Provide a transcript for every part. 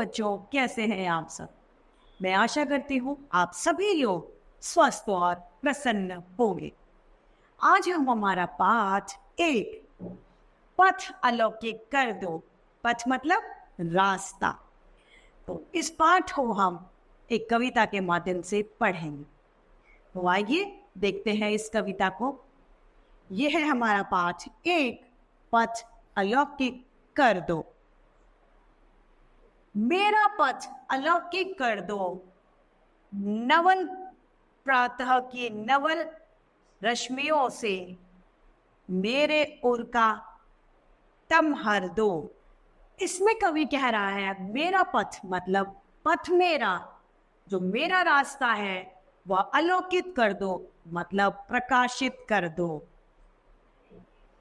बच्चों, कैसे हैं आप सब? मैं आशा करती हूँ आप सभी लोग स्वस्थ और प्रसन्न होंगे। आज हम हमारा पाठ एक, पथ अलौकिक कर दो। पथ मतलब रास्ता। तो इस पाठ को हम एक कविता के माध्यम से पढ़ेंगे। तो आइए देखते हैं इस कविता को। यह है हमारा पाठ एक, पथ अलौकिक कर दो। मेरा पथ अलौकिक कर दो, नवल प्रातः की नवल रश्मियों से मेरे उर का तम हर दो। इसमें कवि कह रहा है मेरा पथ मतलब पथ मेरा, जो मेरा रास्ता है वह अलौकित कर दो मतलब प्रकाशित कर दो।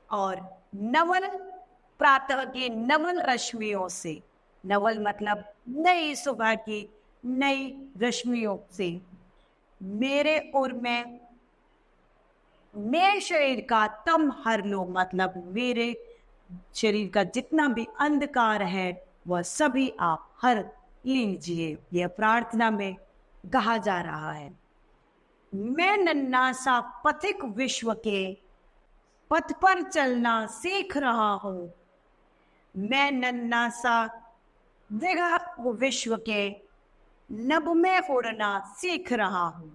और नवल प्रातः की नवल रश्मियों से, नवल मतलब नई सुबह की नई रश्मियों से मेरे उर में, मेरे शरीर का तम हर लो मतलब मेरे शरीर का जितना भी अंधकार है वह सभी आप हर लीजिए। यह प्रार्थना में कहा जा रहा है। मैं नन्हा सा पथिक विश्व के पथ पर चलना सीख रहा हूं। मैं नन्हा सा विश्व के नभ में उड़ना सीख रहा हूं।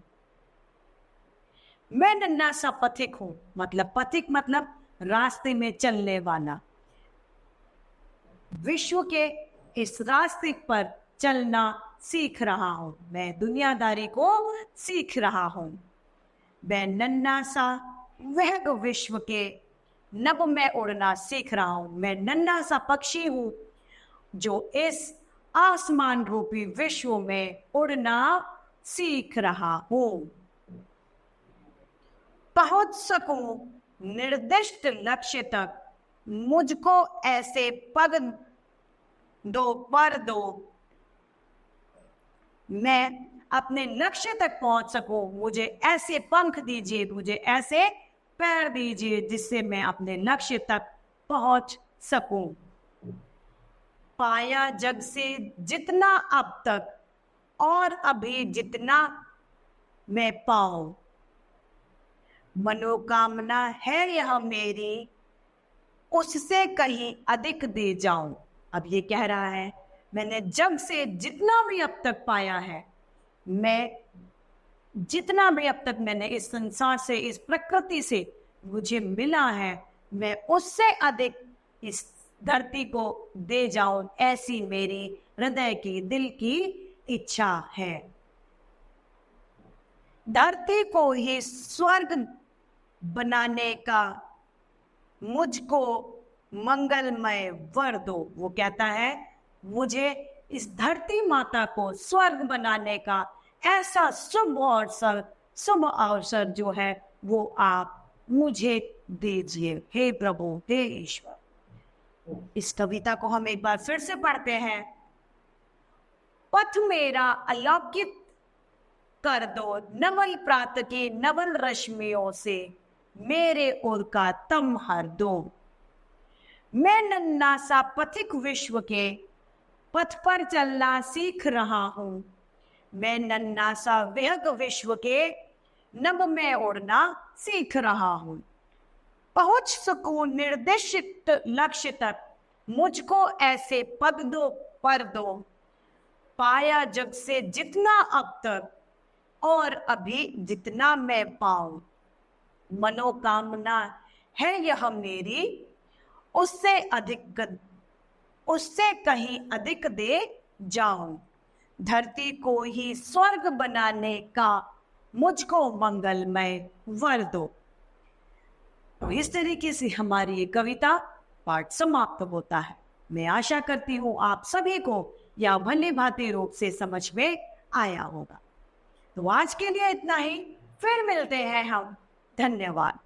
मैं नन्हा सा पथिक हूं मतलब पथिक मतलब रास्ते में चलने वाला। विश्व के इस रास्ते पर चलना सीख रहा हूं। मैं दुनियादारी को सीख रहा हूं। मैं नन्हा सा वह विश्व के नभ में उड़ना सीख रहा हूं। मैं नन्हा सा पक्षी हूं जो इस आसमान रूपी विश्व में उड़ना सीख रहा हूं। पहुंच सकूं निर्दिष्ट लक्ष्य तक मुझको ऐसे पग दो पर दो। मैं अपने लक्ष्य तक पहुंच सकूं मुझे ऐसे पंख दीजिए, मुझे ऐसे पैर दीजिए जिससे मैं अपने लक्ष्य तक पहुंच सकूं। पाया जग से जितना अब तक और अभी जितना मैं पाऊं, मनोकामना है यह मेरी उससे कहीं अधिक दे जाऊं। अब ये कह रहा है मैंने जग से जितना भी अब तक पाया है, मैं जितना भी अब तक मैंने इस संसार से, इस प्रकृति से मुझे मिला है, मैं उससे अधिक इस धरती को दे जाऊं, ऐसी मेरी हृदय की, दिल की इच्छा है। धरती को ही स्वर्ग बनाने का मुझको मंगलमय वर दो। वो कहता है मुझे इस धरती माता को स्वर्ग बनाने का ऐसा शुभ अवसर जो है वो आप मुझे दीजिए। हे प्रभु, हे ईश्वर। इस कविता को हम एक बार फिर से पढ़ते हैं। पथ मेरा अलौकिक कर दो, नवल प्रात की नवल रश्मियों से मेरे उर का तम हर दो। मैं नन्हा सा पथिक विश्व के पथ पर चलना सीख रहा हूं। मैं नन्हा सा वेग विश्व के नभ में उड़ना सीख रहा हूं। पहुंच सकूं निर्दिष्ट लक्ष्य तक मुझको ऐसे पग दो पर दो। पाया जग से जितना अब तक और अभी जितना मैं पाऊं, मनोकामना है यह मेरी उससे कहीं अधिक दे जाऊं। धरती को ही स्वर्ग बनाने का मुझको मंगलमय वर दो। तो इस तरीके से हमारी ये कविता पाठ समाप्त होता है। मैं आशा करती हूँ आप सभी को यह भली भांति रूप से समझ में आया होगा। तो आज के लिए इतना ही, फिर मिलते हैं हम। धन्यवाद।